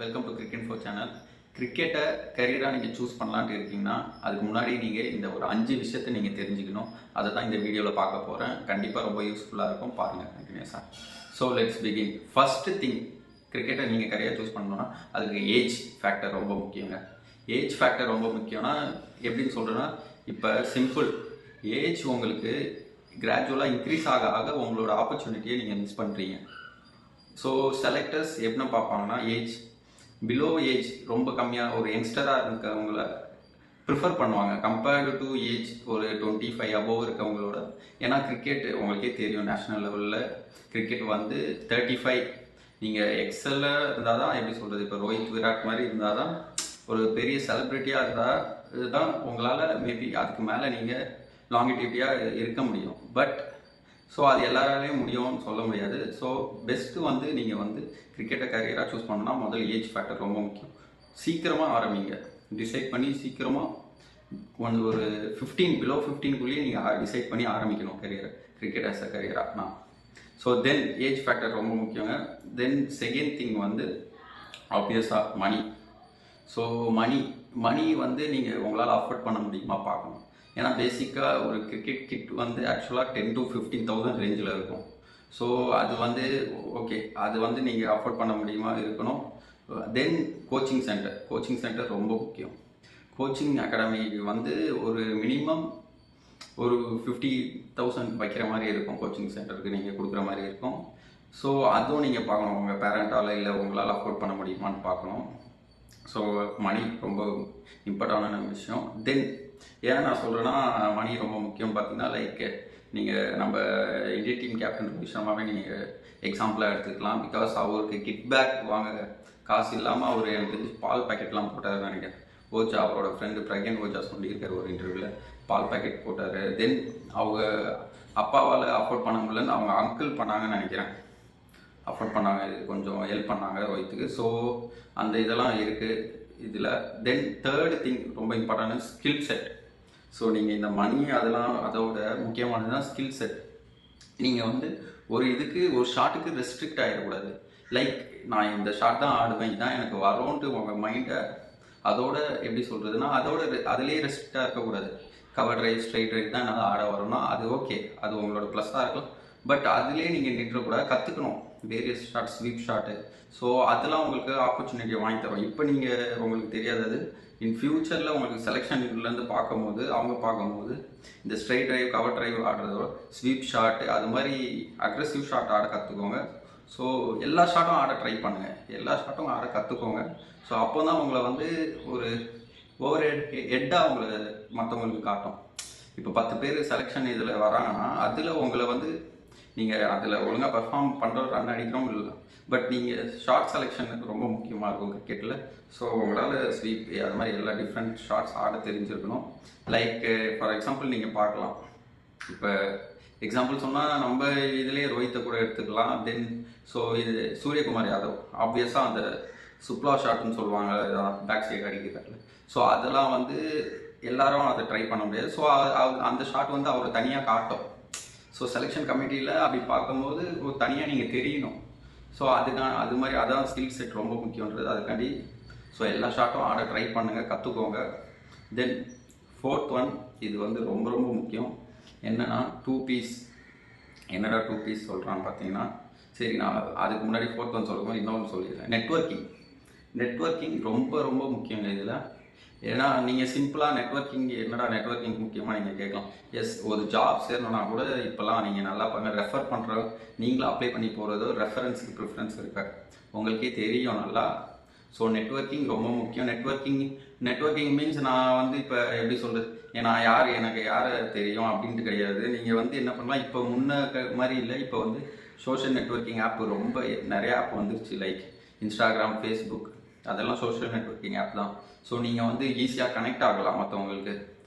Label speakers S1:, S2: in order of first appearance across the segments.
S1: Welcome to cricket four channel. கிரிக்கெட்டை கரியராக நீங்கள் choose பண்ணலான்ட்டு இருக்கீங்கன்னா அதுக்கு முன்னாடி நீங்கள் இந்த ஒரு 5 விஷயத்தை நீங்கள் தெரிஞ்சுக்கணும். அதை தான் இந்த வீடியோவில் பார்க்க போகிறேன். கண்டிப்பாக ரொம்ப யூஸ்ஃபுல்லாக இருக்கும், பாருங்கள் கண்டினியூஸாக. So let's begin. First thing, கிரிக்கெட்டை நீங்கள் கரியர் சூஸ் பண்ணணும்னா அதுக்கு ஏஜ் ஃபேக்டர் ரொம்ப முக்கியங்க. ஏஜ் ஃபேக்டர் ரொம்ப முக்கியம்னா எப்படின்னு சொல்கிறேன்னா, இப்போ சிம்பிள், ஏஜ் உங்களுக்கு கிராஜுவலாக இன்க்ரீஸ் ஆக ஆக உங்களோட ஆப்பர்ச்சுனிட்டியை நீங்கள் மிஸ் பண்ணுறீங்க. ஸோ செலக்டர்ஸ் என்ன பார்ப்பாங்கன்னா, ஏஜ் பிலோ ஏஜ் ரொம்ப கம்மியாக ஒரு யங்ஸ்டராக இருக்கவங்கள ப்ரிஃபர் பண்ணுவாங்க கம்பேர்டு டு ஏஜ் ஒரு 25 அபோவ் இருக்கவங்களோட. ஏன்னா கிரிக்கெட் உங்களுக்கே தெரியும், நேஷ்னல் லெவலில் கிரிக்கெட் வந்து 35 நீங்கள் எக்ஸலில் இருந்தால் தான், எப்படி சொல்கிறது, இப்போ ரோஹித் விராட் மாதிரி இருந்தால் தான், ஒரு பெரிய செலிப்ரிட்டியாக இருந்தால் இதுதான் உங்களால் மேபி அதுக்கு மேலே நீங்கள் லாங்கிட்டிவிட்டியாக இருக்க முடியும். பட் ஸோ அது எல்லாராலையும் முடியும்னு சொல்ல முடியாது. ஸோ பெஸ்ட்டு வந்து நீங்கள் வந்து கிரிக்கெட்டை கரியராக சூஸ் பண்ணணும்னா முதல்ல ஏஜ் ஃபேக்டர் ரொம்ப முக்கியம். சீக்கிரமாக ஆரம்பிங்க, டிசைட் பண்ணி சீக்கிரமாக ஒரு 15 பிலோ 15குள்ளேயே நீங்கள் டிசைட் பண்ணி ஆரம்பிக்கணும் கரியரை, கிரிக்கெட் ஆஸ் அ கரியராக. ஸோ தென் ஏஜ் ஃபேக்டர் ரொம்ப முக்கியங்க. தென் செகண்ட் திங் வந்து ஆப்வியஸாக மணி. ஸோ மணி வந்து நீங்கள் உங்களால் அஃபோர்ட் பண்ண முடியுமா பார்க்கணும். ஏன்னா பேசிக்காக ஒரு கிரிக்கெட் கிட் வந்து ஆக்சுவலாக 10,000 to 15,000 ரேஞ்சில் இருக்கும். ஸோ அது வந்து ஓகே, அது வந்து நீங்கள் அஃபோர்ட் பண்ண முடியுமா இருக்கணும். தென் கோச்சிங் சென்டர் ரொம்ப முக்கியம். கோச்சிங் அகாடமி வந்து ஒரு மினிமம் ஒரு 50,000 வைக்கிற மாதிரி இருக்கும், கோச்சிங் சென்டருக்கு நீங்கள் கொடுக்குற மாதிரி இருக்கும். ஸோ அதுவும் நீங்கள் பார்க்கணும், உங்கள் பேரண்டால் இல்லை உங்களால் அஃபோர்ட் பண்ண முடியுமான்னு பார்க்கணும். ஸோ மணி ரொம்ப இம்பார்ட்டண்டான விஷயம். தென் ஏன் நான் சொல்கிறேன்னா மணி ரொம்ப முக்கியம் பார்த்தீங்கன்னா, லைக் நீங்கள் நம்ம இந்தியன் டீம் கேப்டன் ரோஹித் சர்மாவே நீங்கள் எக்ஸாம்பிளாக எடுத்துக்கலாம். பிகாஸ் அவருக்கு கிட் பேக் வாங்க காசு இல்லாமல் அவர் எனக்கு தெரிஞ்சு பால் பேக்கெட்லாம் போட்டாருன்னு நினைக்கிறேன். ஓஜா, அவரோட ஃப்ரெண்டு பிரகன் ஓஜா சொல்லியிருக்காரு ஒரு இன்டர்வியூவில், பால் பேக்கெட் போட்டார். தென் அவங்க அப்பாவால் அஃபோர்ட் பண்ண முடியலன்னு அவங்க அங்கிள் பண்ணாங்கன்னு நினைக்கிறேன், அஃபோர்ட் பண்ணாங்க, கொஞ்சம் ஹெல்ப் பண்ணாங்க ரோஹித்துக்கு. ஸோ அந்த இதெல்லாம் இருக்குது இதில். தென் தேர்ட் திங் ரொம்ப இம்பார்ட்டன்ட், ஸ்கில் செட். ஸோ நீங்கள் இந்த மணி அதெல்லாம் அதோட முக்கியமானது தான் ஸ்கில் செட். நீங்கள் வந்து ஒரு இதுக்கு ஒரு ஷாட்டுக்கு ரெஸ்ட்ரிக்ட் ஆகிடக்கூடாது. லைக் நான் இந்த ஷாட் தான் ஆடுவேன், இதுதான் எனக்கு வரோன்ட்டு உங்கள் மைண்டை அதோட எப்படி சொல்கிறதுனா அதோட அதுலேயே ரெஸ்ட்ரிக்டாக இருக்கக்கூடாது. கவர் ட்ரைவ், ஸ்ட்ரைட் ட்ரைவ் தான் என்னால் ஆட வரும்னா அது ஓகே, அது உங்களோட ப்ளஸ்ஸாக இருக்கலாம். பட் அதுலேயே நீங்கள் நின்றக்கூடாது, கற்றுக்கணும் various shot, sweep shot. So அதெல்லாம் உங்களுக்கு ஆப்பர்ச்சுனிட்டியை வாங்கி தரும். இப்போ நீங்கள் உங்களுக்கு தெரியாதது இன் ஃபியூச்சரில் உங்களுக்கு செலெக்ஷன்லேருந்து அவங்க பார்க்கும்போது இந்த ஸ்ட்ரைட் ட்ரைவ், கவர் ட்ரைவ் ஆடுறதோட ஸ்வீப் ஷாட்டு, அது மாதிரி அக்ரெசிவ் ஷாட் ஆட கற்றுக்கோங்க. ஸோ எல்லா ஷாட்டும் ஆட ட்ரை பண்ணுங்கள், எல்லா ஷாட்டும் ஆட கற்றுக்கோங்க. ஸோ அப்போ தான் உங்களை வந்து ஒரு ஓவர் ஹெட்டாக உங்களை மற்றவங்களுக்கு காட்டும். இப்போ 10 பேர் செலெக்ஷன் இதில் வராங்கன்னா அதில் உங்களை வந்து நீங்கள் அதில் ஒழுங்காக பர்ஃபார்ம் பண்ணுற ரன் அடிக்கிறோம் இல்லை, பட் நீங்கள் ஷார்ட் செலெக்ஷனுக்கு ரொம்ப முக்கியமாக இருக்கும் கிரிக்கெட்டில். ஸோ உங்களால் ஸ்வீப் அது மாதிரி எல்லா டிஃப்ரெண்ட் ஷார்ட்ஸ் ஆட தெரிஞ்சிருக்கணும். லைக் ஃபார் எக்ஸாம்பிள் நீங்கள் பார்க்கலாம், இப்போ எக்ஸாம்பிள் சொன்னால் நம்ம இதுலேயே ரோஹித்தை கூட எடுத்துக்கலாம். தென் ஸோ இது சூரியகுமார் யாதவ், ஆப்வியஸாக அந்த சுப்லா ஷாட்னு சொல்லுவாங்க, பேக் சைடு அடிக்கிறாரு. ஸோ அதெல்லாம் வந்து எல்லாரும் அதை ட்ரை பண்ண முடியாது. ஸோ அந்த ஷாட் வந்து அவர் தனியாக காட்டும். ஸோ செலெக்ஷன் கமிட்டியில் அப்படி பார்க்கும்போது ஒரு தனியாக நீங்கள் தெரியணும். ஸோ அது மாதிரி அதான் ஸ்கில் செட் ரொம்ப முக்கியன்றது. அதுக்காண்டி ஸோ எல்லா ஷாட்டும் ஆட ட்ரை பண்ணுங்கள், கற்றுக்கோங்க. தென் ஃபோர்த் ஒன், இது வந்து ரொம்ப ரொம்ப முக்கியம். என்னென்னா 2 பீஸ். என்னடா 2 பீஸ் சொல்கிறான்னு பார்த்தீங்கன்னா, சரி நான் அதுக்கு முன்னாடி ஃபோர்த் ஒன் சொல்லும்போது இன்னொன்று சொல்லிடுறேன். நெட்வொர்க்கிங் ரொம்ப ரொம்ப முக்கியங்க இதில். ஏன்னா நீங்கள் சிம்பிளாக நெட்வொர்க்கிங் முக்கியமாக நீங்கள் கேட்கலாம். எஸ், ஒரு ஜாப் சேரணுன்னா கூட இப்போல்லாம் நீங்கள் நல்லா ரெஃபர் பண்ணுற, நீங்களும் அப்ளை பண்ணி போகிறதோ ரெஃபரன்ஸுக்கு ப்ரிஃபரன்ஸ் இருக்காது, உங்களுக்கே தெரியும் நல்லா. ஸோ நெட்வொர்க்கிங் ரொம்ப முக்கியம். நெட்வொர்க்கிங் மீன்ஸ் நான் வந்து இப்போ எப்படி சொல்கிறது, எனக்கு யாரை தெரியும் அப்படின்ட்டு கிடையாது. நீங்கள் வந்து என்ன பண்ணலாம், இப்போ முன்ன மாதிரி இல்லை, இப்போ வந்து சோஷியல் நெட்வொர்க்கிங் ஆப் ரொம்ப நிறைய ஆப் வந்துருச்சு. லைக் இன்ஸ்டாகிராம், ஃபேஸ்புக், அதெல்லாம் சோஷியல் நெட்வொர்க்கிங் ஆப் தான். ஸோ நீங்கள் வந்து ஈஸியாக கனெக்ட் ஆகலாம் மற்றவங்களுக்கு.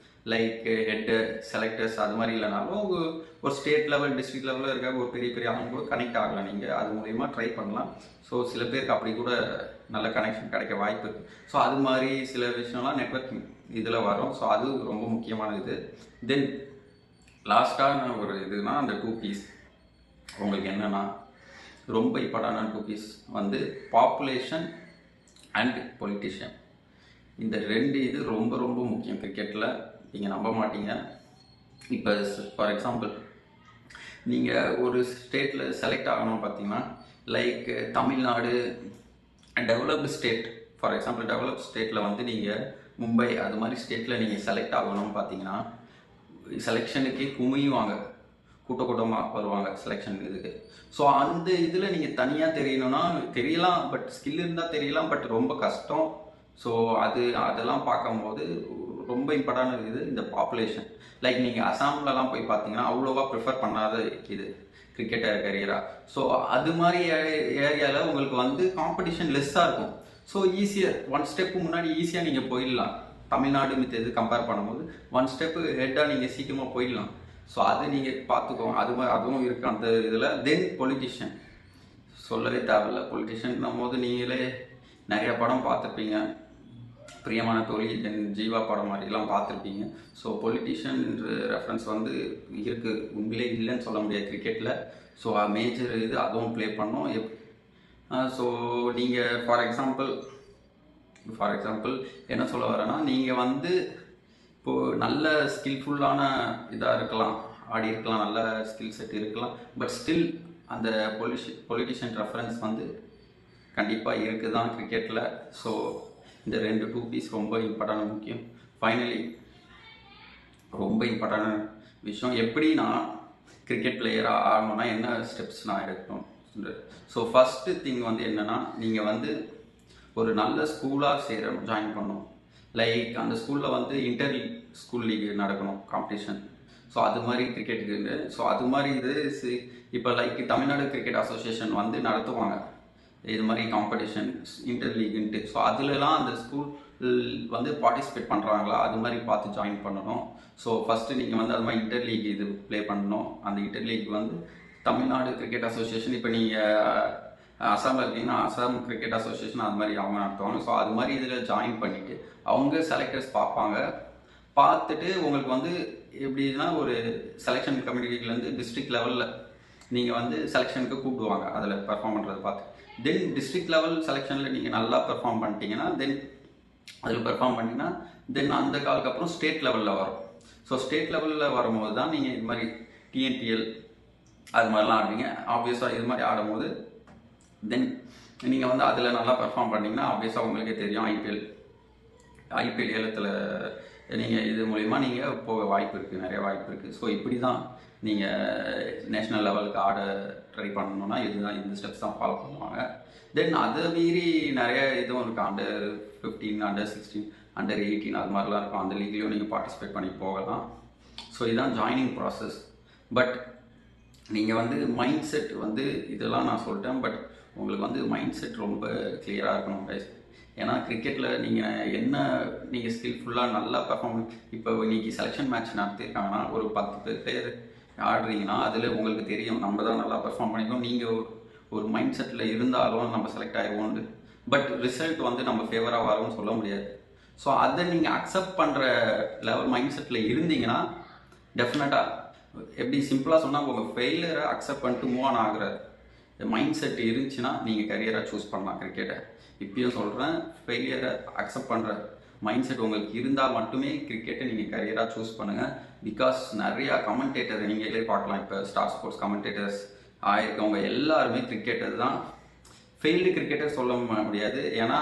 S1: லைக் ஹெட்டு, செலக்டர்ஸ் அது மாதிரி இல்லைனாலும் ஒரு ஸ்டேட் லெவல், டிஸ்ட்ரிக்ட் லெவலில் இருக்க ஒரு பெரிய ஆளுங்க கூட கனெக்ட் ஆகலாம். நீங்கள் அது மூலயமா ட்ரை பண்ணலாம். ஸோ சில பேருக்கு அப்படி கூட நல்ல கனெக்ஷன் கிடைக்க வாய்ப்பு இருக்குது. ஸோ அது மாதிரி சில விஷயம்லாம் நெட்வொர்க்கிங் இதில் வரும். ஸோ அது ரொம்ப முக்கியமான இது. தென் லாஸ்ட்டான ஒரு இதுனா அந்த 2 பீஸ் உங்களுக்கு என்னென்னா ரொம்ப இம்பார்ட்டண்டான 2 பீஸ் வந்து பாப்புலேஷன் அண்ட் பொலிட்டிஷியன். இந்த 2 இது ரொம்ப ரொம்ப முக்கியம் கிரிக்கெட்டில். நீங்கள் நம்ப மாட்டீங்க. இப்போ ஃபார் எக்ஸாம்பிள் நீங்கள் ஒரு ஸ்டேட்டில் செலக்ட் ஆகணும் பார்த்தீங்கன்னா, like Tamil Nadu developed state, for example develop ஸ்டேட்டில் வந்து நீங்கள் மும்பை அது மாதிரி ஸ்டேட்டில் நீங்கள் செலக்ட் ஆகணும்னு பார்த்தீங்கன்னா, செலெக்ஷனுக்கே குமியுவாங்க, கூட்டமாக வருவாங்க செலெக்ஷன் இதுக்கு. ஸோ அந்த இதில் நீங்கள் தனியாக தெரியணும்னா தெரியலாம், பட் ஸ்கில் இருந்தால் தெரியலாம், பட் ரொம்ப கஷ்டம். ஸோ அதெல்லாம் பார்க்கும்போது ரொம்ப இம்பார்ட்டன்ட் இது இந்த பாப்புலேஷன். லைக் நீங்கள் அசாம்லலாம் போய் பார்த்தீங்கன்னா அவ்வளோவா ப்ரிஃபர் பண்ணாத இது கிரிக்கெட்டர் கரியராக. ஸோ அது மாதிரி ஏரியாவில் உங்களுக்கு வந்து காம்படிஷன் லெஸ்ஸாக இருக்கும். ஸோ ஈஸியாக ஒன் ஸ்டெப்பு முன்னாடி ஈஸியாக நீங்கள் போயிடலாம். தமிழ்நாடு மித்த இது கம்பேர் பண்ணும்போது ஒன் ஸ்டெப்பு ஹெட்டாக நீங்கள் சீக்கிரமாக போயிடலாம். ஸோ அதை நீங்கள் பார்த்துக்கோங்க. அதுவும் இருக்குது அந்த இதில். தென் பொலிட்டிஷியன் சொல்லவே தேவையில்லை. பொலிட்டிஷியன் போது நீங்களே நிறைய படம் பார்த்துருப்பீங்க. பிரியமான தோழி, தென் ஜீவா படம் மாதிரிலாம் பார்த்துருப்பீங்க. ஸோ பொலிட்டிஷியன் ரெஃபரன்ஸ் வந்து இருக்குது, உண்மையிலே இல்லைன்னு சொல்ல முடியாது கிரிக்கெட்டில். ஸோ மேஜர் இது அதுவும் ப்ளே பண்ணோம். ஸோ நீங்கள் ஃபார் எக்ஸாம்பிள் என்ன சொல்ல வரேன்னா, நீங்கள் வந்து இப்போது நல்ல ஸ்கில்ஃபுல்லான இதாக இருக்கலாம், ஆடி இருக்கலாம், நல்ல ஸ்கில் செட் இருக்கலாம், பட் ஸ்டில் அந்த பொலிட்டிஷியன் ரெஃபரன்ஸ் வந்து கண்டிப்பாக இருக்குது தான் கிரிக்கெட்டில். ஸோ இந்த 2 பீஸ் ரொம்ப இம்பார்ட்டன்ட் முக்கியம். ஃபைனலி ரொம்ப இம்பார்ட்டன்ட் விஷயம், எப்படி நான் கிரிக்கெட் பிளேயராக ஆகணும்னா என்ன ஸ்டெப்ஸ் நான் எடுக்கணும். ஸோ ஃபஸ்ட்டு திங் வந்து என்னென்னா, நீங்கள் வந்து ஒரு நல்ல ஸ்கூலாக ஜாயின் பண்ணணும். லைக் அந்த ஸ்கூலில் வந்து இன்டர் ஸ்கூல் லீக் நடக்கணும், காம்படிஷன். ஸோ அது மாதிரி கிரிக்கெட்டுக்கு. ஸோ அது மாதிரி இது இப்போ லைக் தமிழ்நாடு கிரிக்கெட் அசோசியேஷன் வந்து நடத்துவாங்க இது மாதிரி காம்படிஷன், இன்டர் லீக்ன்ட்டு. ஸோ அதுலலாம் அந்த ஸ்கூல் வந்து பார்ட்டிசிபேட் பண்ணுறாங்களா அது மாதிரி பார்த்து ஜாயின் பண்ணணும். ஸோ ஃபஸ்ட்டு நீங்கள் வந்து அது மாதிரி இன்டர் லீக் இது ப்ளே பண்ணணும். அந்த இன்டர் லீக் வந்து தமிழ்நாடு கிரிக்கெட் அசோசியேஷன், இப்போ நீங்கள் அசாமில் இருக்கீங்கன்னா அசாம் கிரிக்கெட் அசோசியேஷன் அது மாதிரி அவங்க நடத்துவாங்க. ஸோ அது மாதிரி இதில் ஜாயின் பண்ணிவிட்டு அவங்க செலக்டர்ஸ் பார்ப்பாங்க. பார்த்துட்டு உங்களுக்கு வந்து எப்படின்னா ஒரு செலெக்ஷன் கமிட்டிலேருந்து டிஸ்ட்ரிக்ட் லெவலில் நீங்கள் வந்து செலெக்ஷனுக்கு கூப்பிடுவாங்க அதில் பெர்ஃபார்ம் பண்ணுறதை பார்த்து. தென் டிஸ்ட்ரிக்ட் லெவல் செலெக்ஷனில் நீங்கள் நல்லா பெர்ஃபார்ம் பண்ணிட்டீங்கன்னா, தென் அதில் பெர்ஃபார்ம் பண்ணிங்கன்னா தென் அந்த காலுக்கு அப்புறம் ஸ்டேட் லெவலில் வரும். ஸோ ஸ்டேட் லெவலில் வரும்போது தான் நீங்கள் இது மாதிரி டிஎன்டிஎல் அது மாதிரிலாம் ஆடுவீங்க. ஆப்வியஸாக இது மாதிரி ஆடும்போது தென் நீங்கள் வந்து அதில் நல்லா பெர்ஃபார்ம் பண்ணிங்கன்னா ஆப்வியஸாக உங்களுக்கே தெரியும் ஐபிஎல் ஏலத்தில் நீங்கள் இது மூலிமா நீங்கள் போக வாய்ப்பு இருக்குது, நிறைய வாய்ப்பு இருக்குது. ஸோ இப்படி தான் நீங்கள் நேஷ்னல் லெவலுக்கு ஆட ட்ரை பண்ணணுன்னா இதுதான், இந்த ஸ்டெப்ஸ் தான் ஃபாலோ பண்ணுவாங்க. தென் அதை மீறி நிறைய இதுவும் இருக்குது. அண்டர் 15, அண்டர் 16, அண்டர் 18 அது மாதிரிலாம் இருக்கும். அந்த லீக்லேயும் நீங்கள் பார்ட்டிசிபேட் பண்ணி போகலாம். ஸோ இதுதான் ஜாயினிங் ப்ராசஸ். பட் நீங்கள் வந்து மைண்ட் செட் வந்து இதெல்லாம் நான் சொல்லிட்டேன், பட் உங்களுக்கு வந்து மைண்ட் செட் ரொம்ப கிளியராக இருக்கணும் கைஸ். ஏன்னா கிரிக்கெட்டில் நீங்கள் ஸ்கில்ஃபுல்லாக நல்லா பெர்ஃபார்ம், இப்போ இன்றைக்கி செலெக்ஷன் மேட்ச் நடத்திருக்காங்கன்னா ஒரு 10 பேர் ஆடுறீங்கன்னா அதில் உங்களுக்கு தெரியும் நம்ம தான் நல்லா பெர்ஃபார்ம் பண்ணிக்கணும். நீங்கள் ஒரு மைண்ட் செட்டில் இருந்தாலும் நம்ம செலக்ட் ஆகிடுவோம், பட் ரிசல்ட் வந்து நம்ம ஃபேவராக வரும்னு சொல்ல முடியாது. ஸோ அதை நீங்கள் அக்செப்ட் பண்ணுற லெவல் மைண்ட் செட்டில் இருந்தீங்கன்னா டெஃபினட்டாக, எப்படி சிம்பிளாக சொன்னால் உங்கள் ஃபெயிலியரை அக்செப்ட் பண்ணிட்டு மூவ் ஆன் ஆகிற மைண்ட் செட் இருந்துச்சுன்னா நீங்கள் கரியராக சூஸ் பண்ணலாம் கிரிக்கெட்டை. இப்பயும் சொல்கிறேன், ஃபெயிலியரை அக்செப்ட் பண்ணுற மைண்ட் செட் உங்களுக்கு இருந்தால் மட்டுமே கிரிக்கெட்டை நீங்கள் கரியராக சூஸ் பண்ணுங்கள். பிகாஸ் நிறையா கமெண்டேட்டர் நீங்களே பார்க்கலாம், இப்போ ஸ்டார் ஸ்போர்ட்ஸ் கமெண்டேட்டர்ஸ் ஆயிருக்கவங்க எல்லாருமே கிரிக்கெட்டர் தான். ஃபெயில்டு கிரிக்கெட்டர் சொல்ல முடியாது, ஏன்னா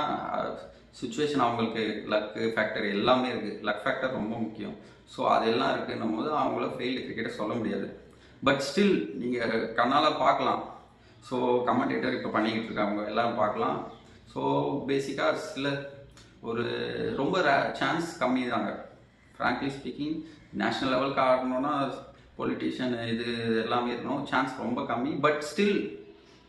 S1: சுச்சுவேஷன் அவங்களுக்கு லக்கு ஃபேக்டர் எல்லாமே இருக்குது. லக் ஃபேக்டர் ரொம்ப முக்கியம். ஸோ அதெல்லாம் இருக்குன்னும் போது அவங்கள ஃபெயில்டு கிரிக்கெட்டர் சொல்ல முடியாது. பட் ஸ்டில் நீங்கள் கண்ணால் பார்க்கலாம். ஸோ கமெண்டேட்டர் இப்போ பண்ணிக்கிட்டு இருக்காங்க எல்லோரும் பார்க்கலாம். ஸோ பேசிக்காக ஒரு ரொம்ப சான்ஸ் கம்மி தாங்க. ஃப்ராங்க்லி ஸ்பீக்கிங், நேஷ்னல் லெவலுக்கு ஆடணுன்னா பொலிட்டிஷியன் இது எல்லாமே இருக்கணும், சான்ஸ் ரொம்ப கம்மி. பட் ஸ்டில்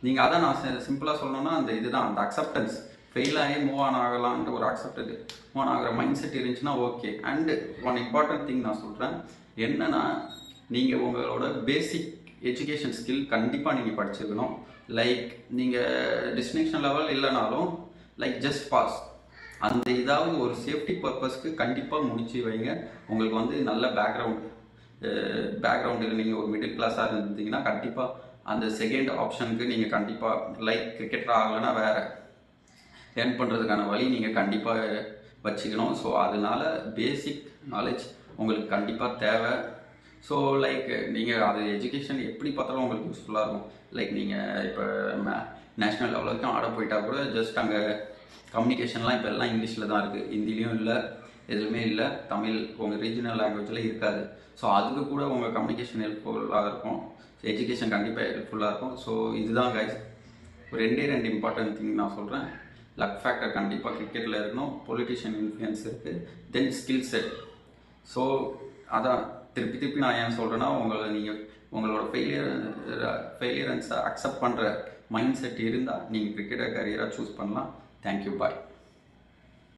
S1: நீங்கள் அதான் நான் சிம்பிளாக சொல்லணுன்னா அந்த இதுதான், அந்த அக்செப்டன்ஸ். ஃபெயில் ஆகி மூவ் ஆன் ஆகலான்ட்டு ஒரு அக்செப்டடு மூவ் ஆன் ஆகிற மைண்ட் செட் இருந்துச்சுன்னா okay. And one important thing நான் சொல்கிறேன் என்னென்னா, நீங்கள் உங்களோட பேசிக் எஜுகேஷன் ஸ்கில் கண்டிப்பாக நீங்கள் படிச்சிருக்கணும். லைக் நீங்கள் டெஸ்டினேஷன் லெவல் இல்லைனாலும் லைக் ஜஸ்ட் பாஸ் அந்த இதாவது ஒரு சேஃப்டி பர்பஸ்க்கு கண்டிப்பாக முடிச்சு வைங்க. உங்களுக்கு வந்து நல்ல பேக்ரவுண்டில் நீங்கள் ஒரு மிடில் கிளாஸாக இருந்தீங்கன்னா கண்டிப்பாக அந்த செகண்ட் ஆப்ஷனுக்கு நீங்கள் கண்டிப்பாக லைக் கிரிக்கெட்டர் ஆகலைன்னா வேறு ஏர்ன் பண்ணுறதுக்கான வழி நீங்கள் கண்டிப்பாக வச்சுக்கணும். ஸோ அதனால பேசிக் நாலேஜ் உங்களுக்கு கண்டிப்பாக தேவை. ஸோ லைக் நீங்கள் அது எஜுகேஷன் எப்படி பார்த்தாலும் உங்களுக்கு யூஸ்ஃபுல்லாக இருக்கும். லைக் நீங்கள் இப்போ நேஷ்னல் லெவல் வரைக்கும் ஆட போயிட்டா கூட ஜஸ்ட் அங்கே கம்யூனிகேஷன்லாம் இப்போ எல்லாம் இங்கிலீஷில் தான் இருக்குது, ஹிந்திலையும் இல்லை, எதுவுமே இல்லை, தமிழ் உங்கள் ரீஜனல் லாங்குவேஜில் இருக்காது. ஸோ அதுக்கு கூட உங்கள் கம்யூனிகேஷன் ஹெல்ப்ஃபுல்லாக இருக்கும், எஜுகேஷன் கண்டிப்பாக ஹெல்ப்ஃபுல்லாக இருக்கும். ஸோ இதுதான் கைஸ் ரெண்டு இம்பார்ட்டன்ட் திங் நான் சொல்கிறேன். லக் ஃபேக்டர் கண்டிப்பாக கிரிக்கெட்டில் இருக்கணும், பொலிட்டிஷியன் இன்ஃப்ளூயன்ஸ் இருக்குது, தென் ஸ்கில் செட். ஸோ அதான் திருப்பி நான் ஏன் சொல்கிறேன்னா, உங்களோட ஃபெயிலியரன்ஸை அக்செப்ட் பண்ணுற மைண்ட் செட் இருந்தால் நீங்கள் கிரிக்கெட்டை கரியராக சூஸ் பண்ணலாம். தேங்க்யூ, பாய்.